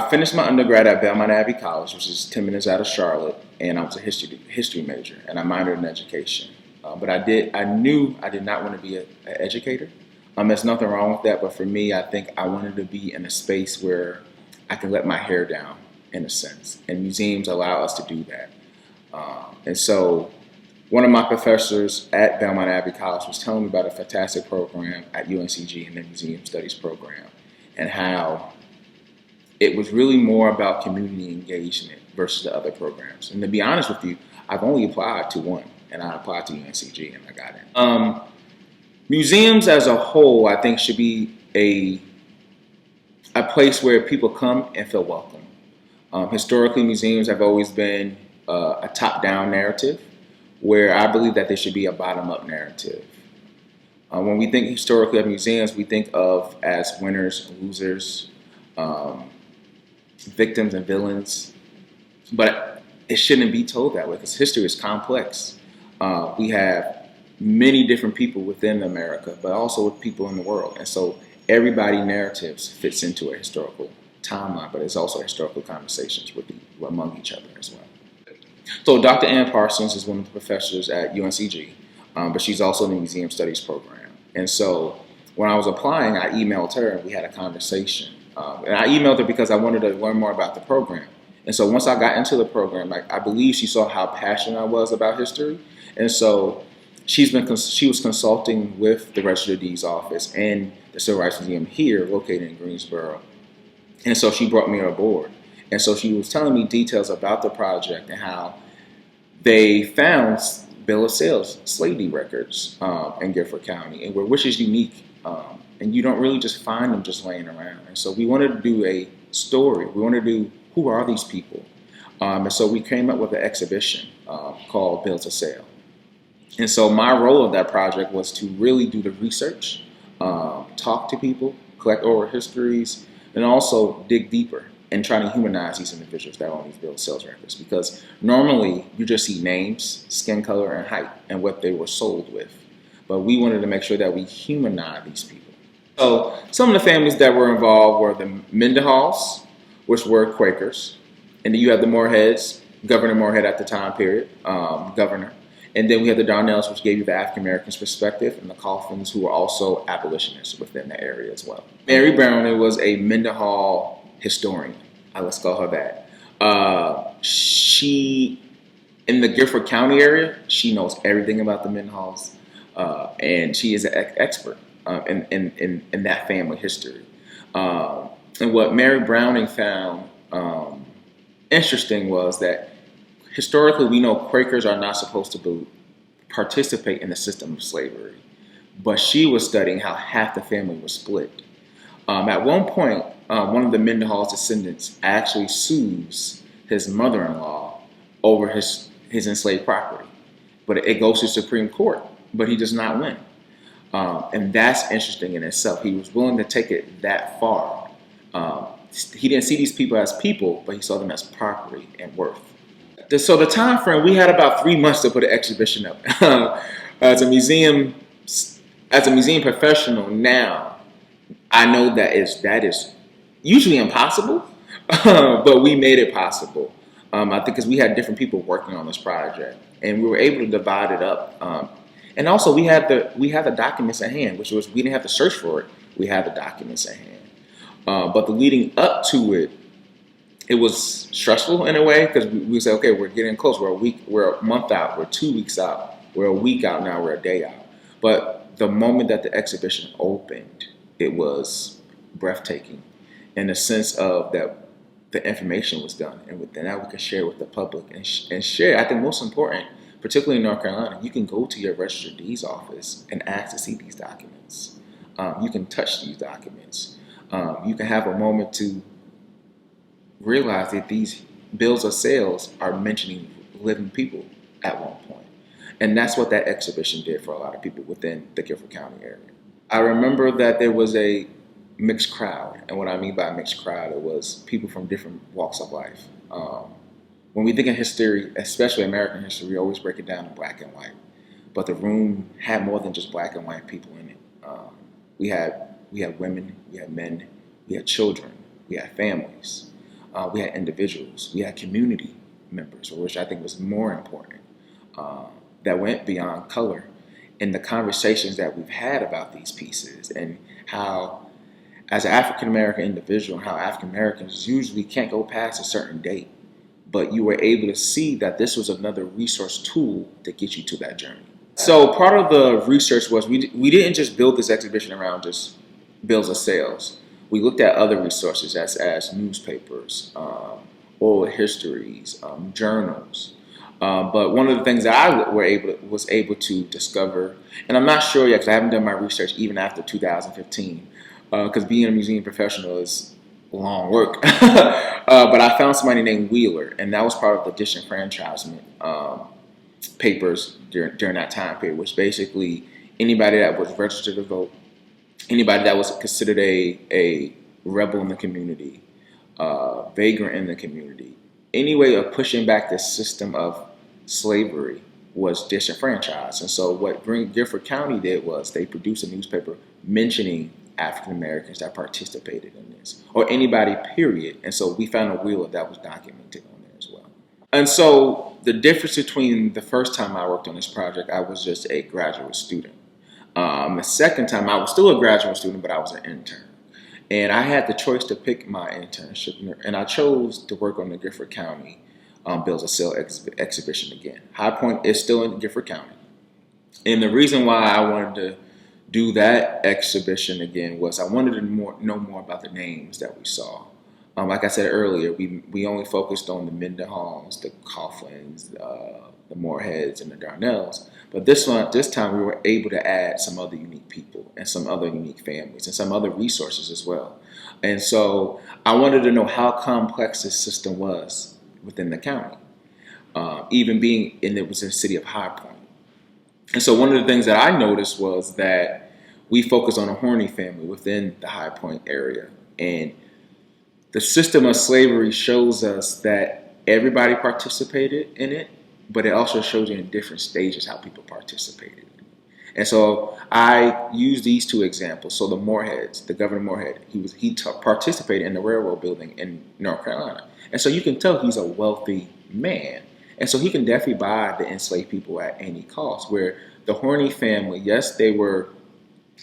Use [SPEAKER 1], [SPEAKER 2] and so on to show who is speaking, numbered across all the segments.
[SPEAKER 1] finished my undergrad at Belmont Abbey College, which is 10 minutes out of Charlotte, and I was a history major, and I minored in education. But I knew I did not want to be an educator. There's nothing wrong with that, but for me, I think I wanted to be in a space where I can let my hair down, in a sense, and museums allow us to do that. And so one of my professors at Belmont Abbey College was telling me about a fantastic program at UNCG in the Museum Studies program, and how it was really more about community engagement versus the other programs. And to be honest with you, I've only applied to one, and I applied to UNCG and I got in. Museums as a whole, I think, should be a place where people come and feel welcome. Historically, museums have always been a top-down narrative, where I believe that there should be a bottom-up narrative. When we think historically of museums, we think of as winners and losers, victims and villains, but it shouldn't be told that way, because history is complex. We have many different people within America, but also with people in the world, and so everybody's narratives fits into a historical timeline, but it's also historical conversations among each other as well. So Dr. Ann Parsons is one of the professors at UNCG, but she's also in the Museum Studies program. And so when I was applying, I emailed her and we had a conversation. And I emailed her because I wanted to learn more about the program. And so once I got into the program, I believe she saw how passionate I was about history. And so she was consulting with the Register of Deeds office and the Civil Rights Museum here, located in Greensboro. And so she brought me on board. And so she was telling me details about the project and how they found bill of sales, slave deed records in Guilford County, and which is unique. And you don't really just find them just laying around. And so we wanted to do a story. We wanted to do, who are these people? And so we came up with an exhibition called Bills of Sale. And so my role of that project was to really do the research, talk to people, collect oral histories, and also dig deeper and try to humanize these individuals that own these bill of sales records. Because normally you just see names, skin color, and height, and what they were sold with. But we wanted to make sure that we humanize these people. So some of the families that were involved were the Mendenhalls, which were Quakers. And then you have the Moorheads, Governor Moorhead at the time period, governor. And then we have the Darnells, which gave you the African Americans perspective, and the Coffins, who were also abolitionists within the area as well. Mary Browning was a Mendenhall historian. Let's call her that. She, in the Guilford County area, she knows everything about the Mendenhalls, and she is an expert in that family history. And what Mary Browning found interesting was that historically, we know Quakers are not supposed to participate in the system of slavery, but she was studying how half the family was split. At one point, one of the Mendenhall's descendants actually sues his mother-in-law over his enslaved property, but it goes to Supreme Court, but he does not win. And that's interesting in itself. He was willing to take it that far. He didn't see these people as people, but he saw them as property and worth. So the time frame, we had about 3 months to put an exhibition up. As a museum professional now, I know that is usually impossible, but we made it possible. I think because we had different people working on this project, and we were able to divide it up. And also, we had the documents at hand, which was, we didn't have to search for it. We had the documents at hand. But the leading up to it, it was stressful in a way, because we said, okay, we're getting close. We're a month out. We're 2 weeks out. We're a week out now. We're a day out. But the moment that the exhibition opened, it was breathtaking, in the sense of that the information was done, and now we can share with the public and share. I think most important, particularly in North Carolina, you can go to your Register of Deeds office and ask to see these documents. You can touch these documents. You can have a moment to realize that these bills of sales are mentioning living people at one point. And that's what that exhibition did for a lot of people within the Guilford County area. I remember that there was a mixed crowd. And what I mean by a mixed crowd, it was people from different walks of life. When we think of history, especially American history, we always break it down in black and white. But the room had more than just black and white people in it. We had women, we had men, we had children, we had families. We had individuals. We had community members, which I think was more important, that went beyond color in the conversations that we've had about these pieces, and how, as an African American individual, how African Americans usually can't go past a certain date, but you were able to see that this was another resource tool to get you to that journey. So part of the research was we didn't just build this exhibition around just bills of sales. We looked at other resources as newspapers, oral histories, journals. But one of the things that I was able to discover, and I'm not sure yet because I haven't done my research even after 2015, because being a museum professional is long work. But I found somebody named Wheeler, and that was part of the disenfranchisement papers during that time period, which basically anybody that was registered to vote, anybody that was considered a rebel in the community, vagrant in the community, any way of pushing back the system of slavery was disenfranchised. And so what Guilford County did was they produced a newspaper mentioning African Americans that participated in this, or anybody, period. And so we found a wheel that was documented on there as well. And so the difference between the first time I worked on this project, I was just a graduate student. The second time I was still a graduate student, but I was an intern. And I had the choice to pick my internship, and I chose to work on the Guilford County Bills of Sale exhibition again. High Point is still in Guilford County. And the reason why I wanted to do that exhibition again was I wanted to know more about the names that we saw. Like I said earlier, we only focused on the Mendenhalls, the Coughlins, the Moorheads, and the Darnells. But this time we were able to add some other unique people and some other unique families and some other resources as well. And so I wanted to know how complex this system was within the county, even being it was in the city of High Point. And so one of the things that I noticed was that we focused on a Horny family within the High Point area. And the system of slavery shows us that everybody participated in it, but it also shows you in different stages how people participated in it. And so I use these two examples. So the Moorheads, the Governor Moorhead, he participated in the railroad building in North Carolina. And so you can tell he's a wealthy man. And so he can definitely buy the enslaved people at any cost. Where the Horny family, yes, they were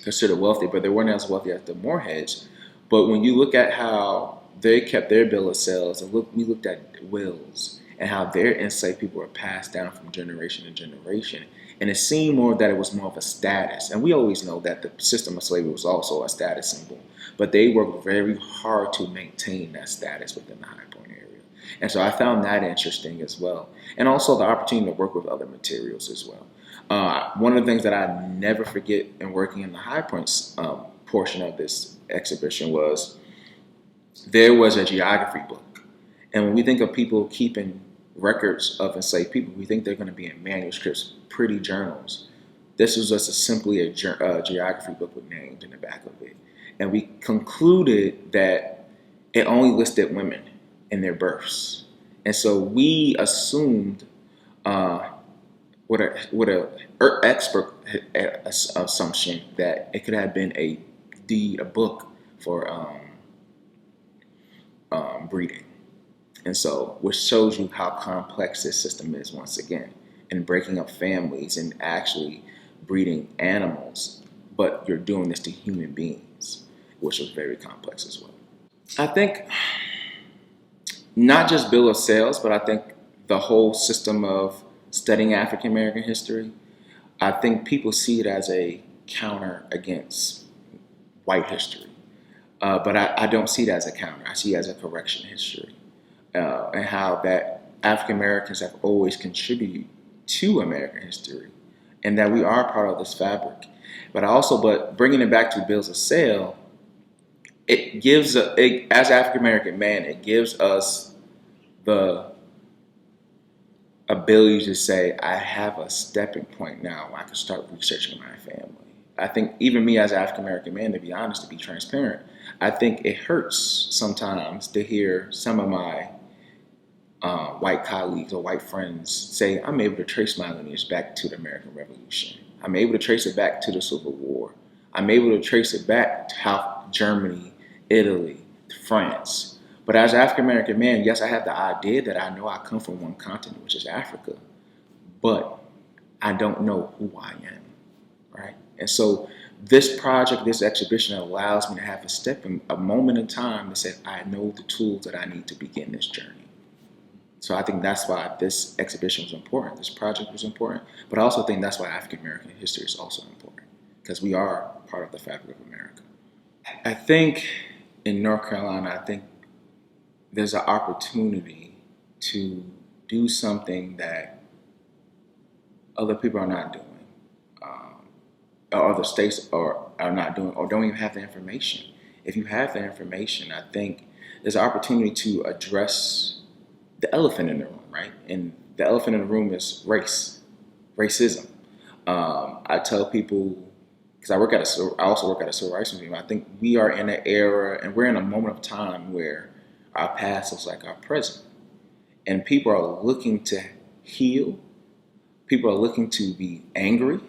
[SPEAKER 1] considered wealthy, but they weren't as wealthy as the Moorheads. But when you look at how they kept their bill of sales, and we looked at wills and how their enslaved people were passed down from generation to generation. And it seemed more that it was more of a status. And we always know that the system of slavery was also a status symbol. But they worked very hard to maintain that status within the High Point area. And so I found that interesting as well. And also the opportunity to work with other materials as well. One of the things that I never forget in working in the High Point portion of this exhibition was there was a geography book. And when we think of people keeping records of enslaved people, we think they're going to be in manuscripts, pretty journals. This was just simply a geography book with names in the back of it. And we concluded that it only listed women and their births. And so we assumed with a expert assumption that it could have been a book for breeding. And so, which shows you how complex this system is once again, in breaking up families and actually breeding animals, but you're doing this to human beings, which was very complex as well. I think not just bill of sales, but I think the whole system of studying African American history, I think people see it as a counter against white history. But I don't see it as a counter. I see it as a correction history. And how that African Americans have always contributed to American history, and that we are part of this fabric. But bringing it back to bills of sale, it gives as African American man, it gives us the ability to say, I have a stepping point now where I can start researching my family. I think even me as an African American man, to be honest, to be transparent, I think it hurts sometimes to hear some of my white colleagues or white friends say, I'm able to trace my lineage back to the American Revolution. I'm able to trace it back to the Civil War. I'm able to trace it back to how Germany, Italy, France But as an African American man, yes, I have the idea that I know I come from one continent, which is Africa, but I don't know who I am, right? And so this project, this exhibition allows me to have a moment in time to say, I know the tools that I need to begin this journey. So I think that's why this exhibition was important, this project was important, but I also think that's why African American history is also important, because we are part of the fabric of America. I think in North Carolina, I think there's an opportunity to do something that other people are not doing, or other states are not doing, or don't even have the information. If you have the information, I think there's an opportunity to address the elephant in the room, right? And the elephant in the room is racism. I tell people, because I also work at a civil rights museum. I think we are in an era, and we're in a moment of time where our past looks like our present, and people are looking to heal. People are looking to be angry.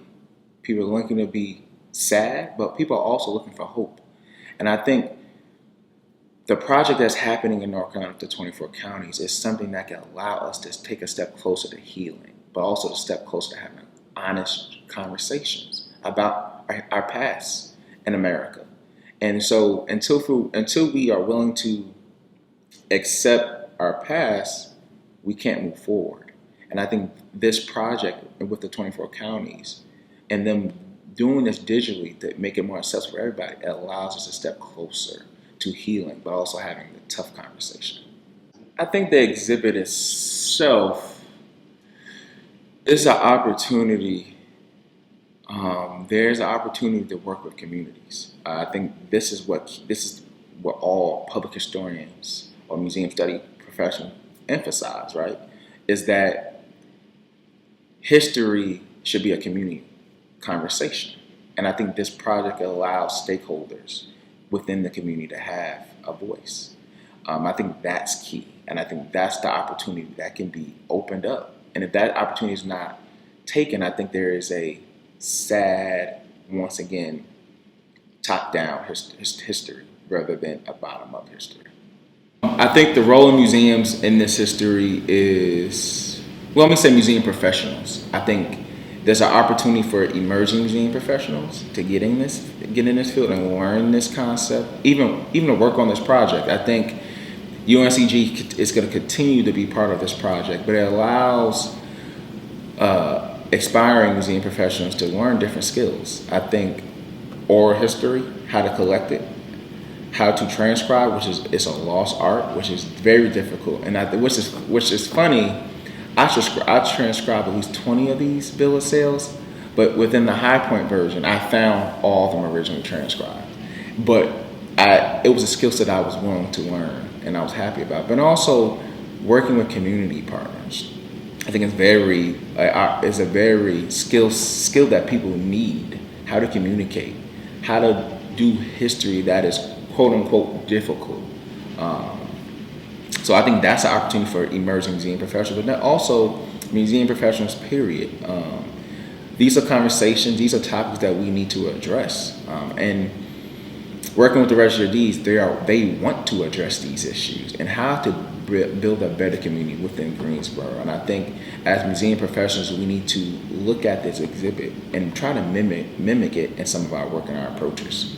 [SPEAKER 1] People are looking to be sad, but people are also looking for hope. And I think the project that's happening in North Carolina, the 24 counties, is something that can allow us to take a step closer to healing, but also a step closer to having honest conversations about our past in America. And so until we are willing to accept our past, we can't move forward. And I think this project with the 24 counties and them doing this digitally to make it more accessible for everybody, it allows us to step closer to healing, but also having the tough conversation. I think the exhibit itself is an opportunity. There's an opportunity to work with communities. I think this is what all public historians or museum study professionals emphasize, right? Is that history should be a community conversation. And I think this project allows stakeholders within the community to have a voice. I think that's key. And I think that's the opportunity that can be opened up. And if that opportunity is not taken, I think there is a sad, once again, top-down history rather than a bottom-up history. I think the role of museums in this history is, well, let me say museum professionals. I think there's an opportunity for emerging museum professionals to get in this field and learn this concept, even to work on this project. I think UNCG is going to continue to be part of this project, but it allows aspiring museum professionals to learn different skills. I think oral history, how to collect it, how to transcribe, which is a lost art, which is very difficult, and which is funny. I transcribed at least 20 of these bill of sales, but within the High Point version, I found all of them originally transcribed. But it was a skill set I was willing to learn, and I was happy about. But also working with community partners, I think it's a very skill that people need. How to communicate, how to do history that is quote unquote difficult. So I think that's an opportunity for emerging museum professionals, but then also museum professionals, period. These are conversations, these are topics that we need to address. And working with the Register of Deeds, they want to address these issues and how to build a better community within Greensboro. And I think as museum professionals, we need to look at this exhibit and try to mimic it in some of our work and our approaches.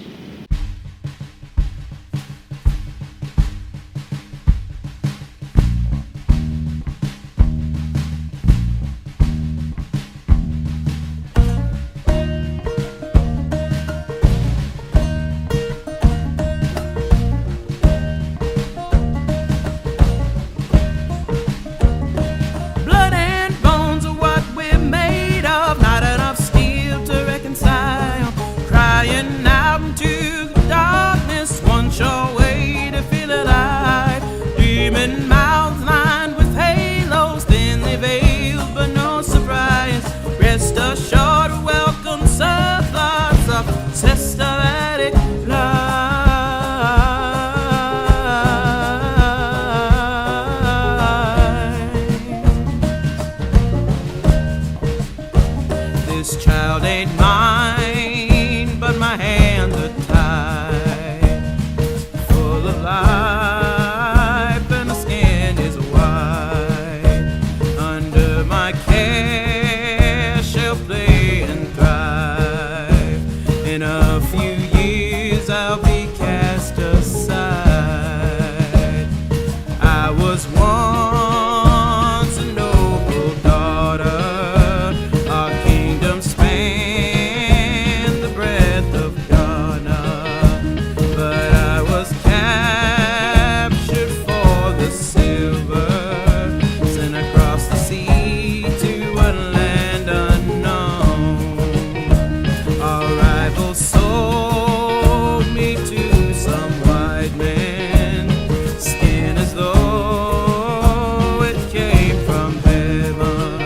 [SPEAKER 2] Full of life. I was once a noble daughter. Our kingdom spanned the breadth of Ghana, but I was captured for the silver, sent across the sea to a land unknown. Our rivals sold me to some white man, skin as though it came from heaven.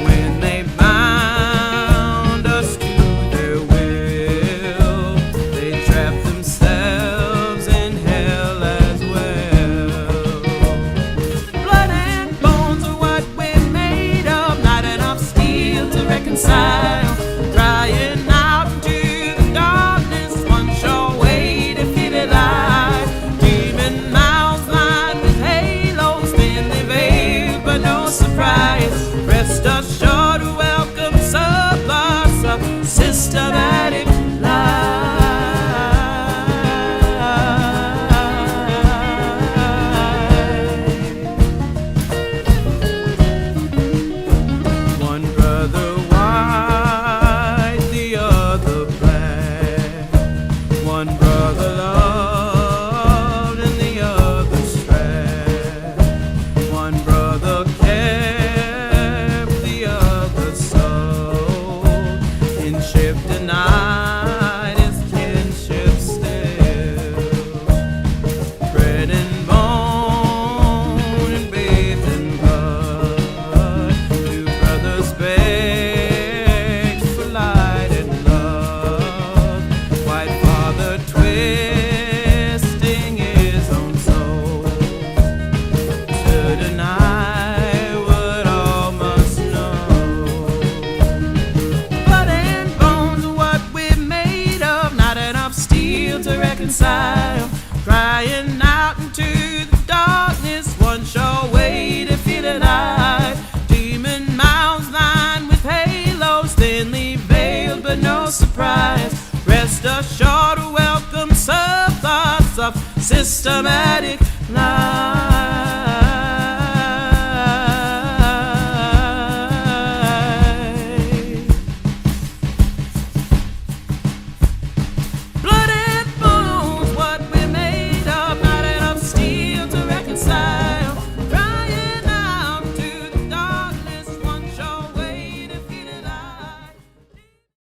[SPEAKER 2] When they bound us to their will, they trapped themselves in hell as well. Blood and bones are what we're made of, not enough steel to reconcile. Crying out into the darkness, one sure way to feel alive. Demon mouths lined with halos, thinly veiled, but no surprise. Rest assured to welcome surplus of systematic One brother white, the other black. One brother loved and the other strapped. One brother kept, the other sold. Kinship denied is kinship still. Bread and bone and bathed in blood. Two brothers begged for light and love. White father twisting his own soul to deny what all must know. Blood and bones are what we're made of, not enough steel to reconcile. Crying out into the darkness, one sure way to feel alive. Demon mouths lined with halos, thinly veiled, but no surprise. Rest assured to welcome surplus of systematic lies.